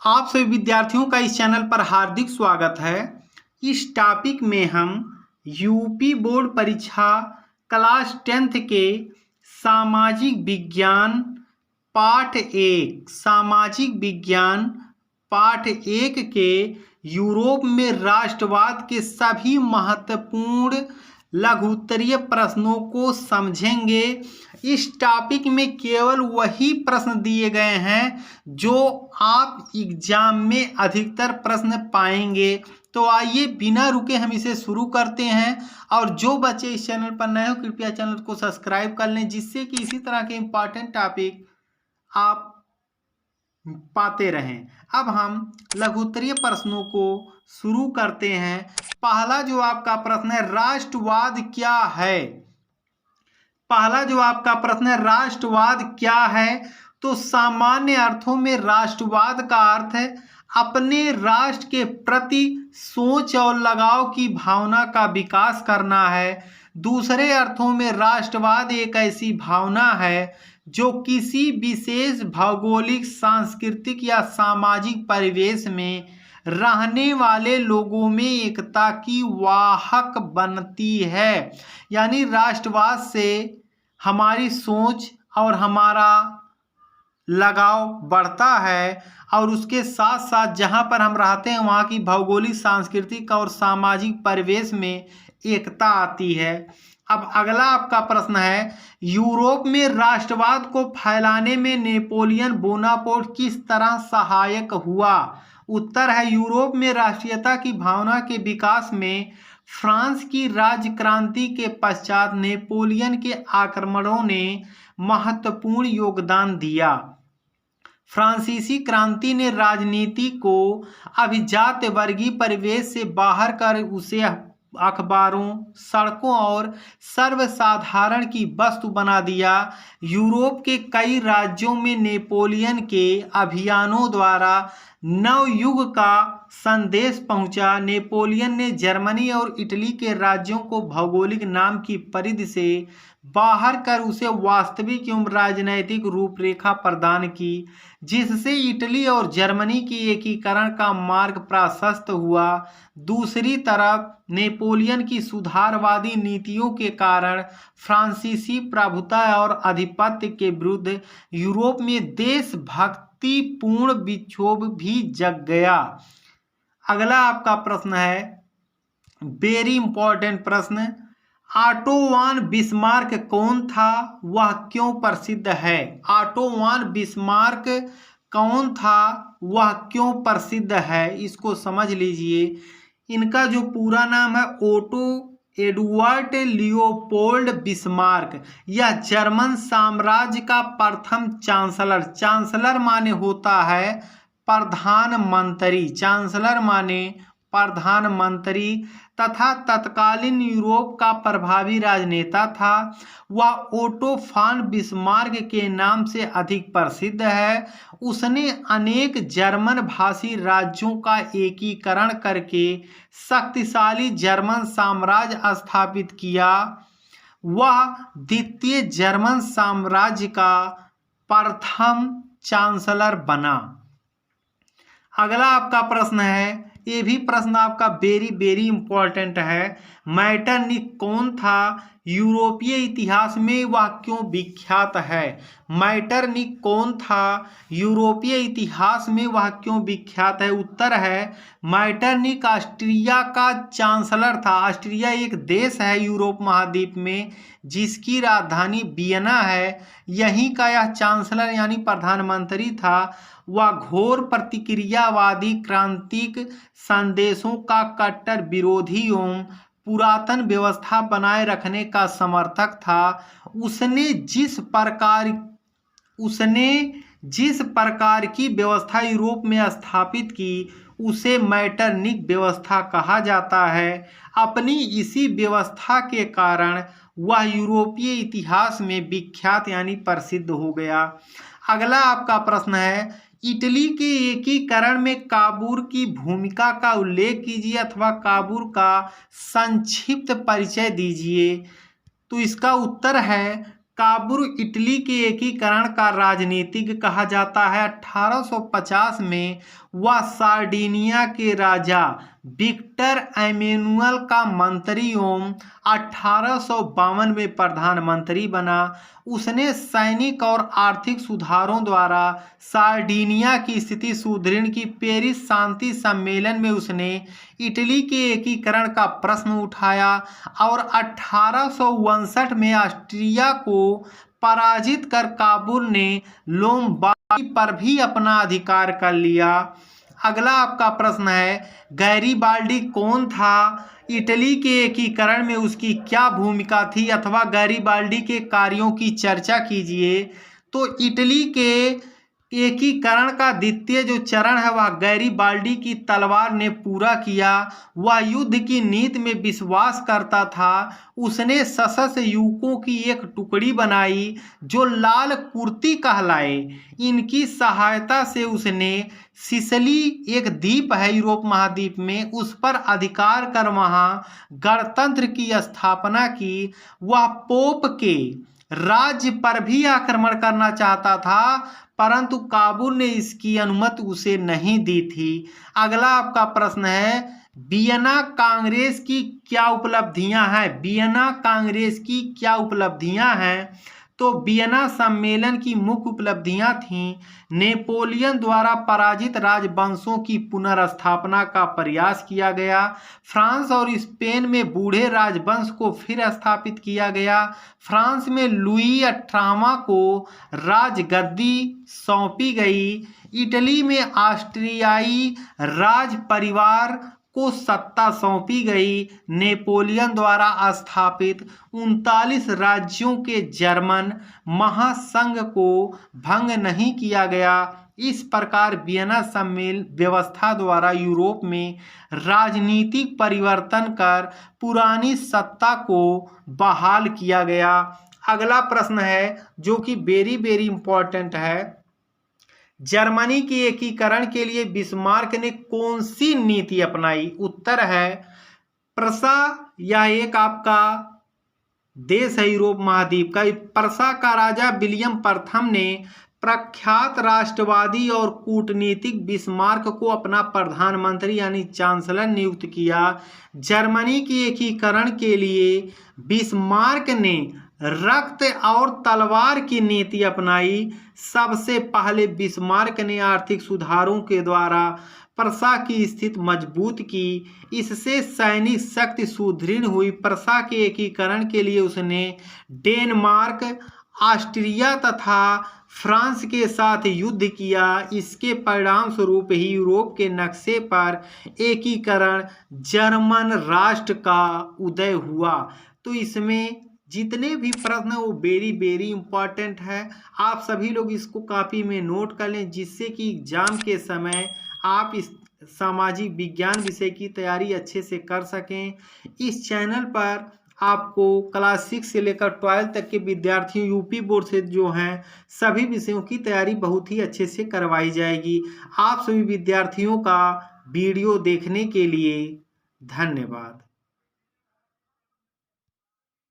आप सभी विद्यार्थियों का इस चैनल पर हार्दिक स्वागत है। इस टॉपिक में हम यूपी बोर्ड परीक्षा क्लास 10th के सामाजिक विज्ञान पाठ 1 के यूरोप में राष्ट्रवाद के सभी महत्वपूर्ण लघुत्तरीय प्रश्नों को समझेंगे। इस टॉपिक में केवल वही प्रश्न दिए गए हैं जो आप एग्जाम में अधिकतर प्रश्न पाएंगे। तो आइए बिना रुके हम इसे शुरू करते हैं। और जो बच्चे इस चैनल पर नए हो कृपया चैनल को सब्सक्राइब कर लें, जिससे कि इसी तरह के इम्पॉर्टेंट टॉपिक आप पाते रहें। अब हम लघुत्तरीय प्रश्नों को शुरू करते हैं। पहला जो आपका प्रश्न है, राष्ट्रवाद क्या है? राष्ट्रवाद क्या है? तो सामान्य अर्थों में राष्ट्रवाद का अर्थ है अपने राष्ट्र के प्रति सोच और लगाव की भावना का विकास करना है। दूसरे अर्थों में राष्ट्रवाद एक ऐसी भावना है जो किसी विशेष भौगोलिक, सांस्कृतिक या सामाजिक परिवेश में रहने वाले लोगों में एकता की वाहक बनती है। यानी राष्ट्रवाद से हमारी सोच और हमारा लगाव बढ़ता है और उसके साथ साथ जहाँ पर हम रहते हैं वहाँ की भौगोलिक, सांस्कृतिक और सामाजिक परिवेश में एकता आती है। अब अगला आपका प्रश्न है, यूरोप में राष्ट्रवाद को फैलाने में नेपोलियन बोनापार्ट किस तरह सहायक हुआ? उत्तर है, यूरोप में राष्ट्रीयता की भावना के विकास में फ्रांस की राज्य क्रांति के पश्चात नेपोलियन के आक्रमणों ने महत्वपूर्ण योगदान दिया। फ्रांसीसी क्रांति ने राजनीति को अभिजात वर्गीय परिवेश से बाहर कर उसे अखबारों, सड़कों और सर्वसाधारण की वस्तु बना दिया। यूरोप के कई राज्यों में नेपोलियन के अभियानों द्वारा नवयुग का संदेश पहुंचा। नेपोलियन ने जर्मनी और इटली के राज्यों को भौगोलिक नाम की परिधि से बाहर कर उसे वास्तविक एवं राजनैतिक रूपरेखा प्रदान की, जिससे इटली और जर्मनी की एकीकरण का मार्ग प्रशस्त हुआ। दूसरी तरफ नेपोलियन की सुधारवादी नीतियों के कारण फ्रांसीसी प्रभुता और आधिपत्य के विरुद्ध यूरोप में देशभक्तिपूर्ण विक्षोभ भी जग गया। अगला आपका प्रश्न है, वेरी इंपॉर्टेंट प्रश्न, ऑटो वान बिस्मार्क कौन था? वह क्यों प्रसिद्ध है? ऑटो वान बिस्मार्क कौन था? वह क्यों प्रसिद्ध है? इसको समझ लीजिए। इनका जो पूरा नाम है ओटो एडवर्ड लियोपोल्ड बिस्मार्क। यह जर्मन साम्राज्य का प्रथम चांसलर माने होता है प्रधानमंत्री। चांसलर माने प्रधानमंत्री तथा तत्कालीन यूरोप का प्रभावी राजनेता था। वह ओटो फॉन बिस्मार्क के नाम से अधिक प्रसिद्ध है। उसने अनेक जर्मन भाषी राज्यों का एकीकरण करके शक्तिशाली जर्मन साम्राज्य स्थापित किया। वह द्वितीय जर्मन साम्राज्य का प्रथम चांसलर बना। अगला आपका प्रश्न है, ये भी प्रश्न आपका वेरी इंपॉर्टेंट है, मैटरनिख कौन था? यूरोपीय इतिहास में वह क्यों विख्यात है? मैटरनिख कौन था? यूरोपीय इतिहास में वह क्यों विख्यात है? उत्तर है, मैटरनिख ऑस्ट्रिया का चांसलर था। ऑस्ट्रिया एक देश है यूरोप महाद्वीप में जिसकी राजधानी वियना है। यहीं का यह चांसलर यानी प्रधानमंत्री था। वह घोर प्रतिक्रियावादी, क्रांतिक संदेशों का कट्टर विरोधी एवं पुरातन व्यवस्था बनाए रखने का समर्थक था। उसने जिस प्रकार की व्यवस्था यूरोप में स्थापित की उसे मैटरनिख व्यवस्था कहा जाता है। अपनी इसी व्यवस्था के कारण वह यूरोपीय इतिहास में विख्यात यानी प्रसिद्ध हो गया। अगला आपका प्रश्न है, इटली के एकीकरण में काबूल की भूमिका का उल्लेख कीजिए अथवा काबूल का संक्षिप्त परिचय दीजिए। तो इसका उत्तर है, काबुल इटली के एकीकरण का राजनीतिज्ञ कहा जाता है। 1850 में वह सार्डिनिया के राजा विक्टर एमेनुअल का मंत्री एवं 1852 में प्रधानमंत्री बना। उसने सैनिक और आर्थिक सुधारों द्वारा सार्डिनिया की स्थिति सुदृढ़ की। पेरिस शांति सम्मेलन में उसने इटली के एकीकरण का प्रश्न उठाया और 1859 में ऑस्ट्रिया को पराजित कर काबुल ने लोम्बार्डी पर भी अपना अधिकार कर लिया। अगला आपका प्रश्न है, गैरीबाल्डी कौन था? इटली के एकीकरण में उसकी क्या भूमिका थी, अथवा गैरीबाल्डी के कार्यों की चर्चा कीजिए। तो इटली के एकीकरण का द्वितीय जो चरण है वह गैरीबाल्डी की तलवार ने पूरा किया। वह युद्ध की नीति में विश्वास करता था। उसने सशस्त्र युवकों की एक टुकड़ी बनाई जो लाल कुर्ती कहलाए। इनकी सहायता से उसने सिसिली, एक द्वीप है यूरोप महाद्वीप में, उस पर अधिकार कर वहां गणतंत्र की स्थापना की। वह पोप के राज्य पर भी आक्रमण करना चाहता था, परंतु काबुल ने इसकी अनुमति उसे नहीं दी थी। अगला आपका प्रश्न है, वियना कांग्रेस की क्या उपलब्धियां हैं? वियना कांग्रेस की क्या उपलब्धियां हैं? तो वियना सम्मेलन की मुख्य उपलब्धियां थीं, नेपोलियन द्वारा पराजित राजवंशों की पुनर्स्थापना का प्रयास किया गया। फ्रांस और स्पेन में बूढ़े राजवंश को फिर स्थापित किया गया। फ्रांस में लुई 18वां को राजगद्दी सौंपी गई। इटली में ऑस्ट्रियाई राज परिवार को सत्ता सौंपी गई। नेपोलियन द्वारा स्थापित 39 राज्यों के जर्मन महासंघ को भंग नहीं किया गया। इस प्रकार वियना सम्मेलन व्यवस्था द्वारा यूरोप में राजनीतिक परिवर्तन कर पुरानी सत्ता को बहाल किया गया। अगला प्रश्न है जो कि वेरी वेरी इंपॉर्टेंट है, जर्मनी के एकीकरण के लिए बिस्मार्क ने कौन सी नीति अपनाई? उत्तर है प्रसा। यह एक आपका देश है यूरोप महाद्वीप का। प्रसा का राजा विलियम प्रथम ने प्रख्यात राष्ट्रवादी और कूटनीतिक बिस्मार्क को अपना प्रधानमंत्री यानी चांसलर नियुक्त किया। जर्मनी के एकीकरण के लिए बिस्मार्क ने रक्त और तलवार की नीति अपनाई। सबसे पहले बिस्मार्क ने आर्थिक सुधारों के द्वारा प्रसा की स्थिति मजबूत की। इससे सैनिक शक्ति सुदृढ़ हुई। प्रसा के एकीकरण के लिए उसने डेनमार्क, ऑस्ट्रिया तथा फ्रांस के साथ युद्ध किया। इसके परिणाम स्वरूप ही यूरोप के नक्शे पर एकीकरण जर्मन राष्ट्र का उदय हुआ। तो इसमें जितने भी प्रश्न हैं वो वेरी वेरी इंपॉर्टेंट है। आप सभी लोग इसको कॉपी में नोट कर लें, जिससे कि एग्जाम के समय आप इस सामाजिक विज्ञान विषय की तैयारी अच्छे से कर सकें। इस चैनल पर आपको क्लास 6 से लेकर 12 तक के विद्यार्थियों यूपी बोर्ड से जो हैं सभी विषयों की तैयारी बहुत ही अच्छे से करवाई जाएगी। आप सभी विद्यार्थियों का वीडियो देखने के लिए धन्यवाद।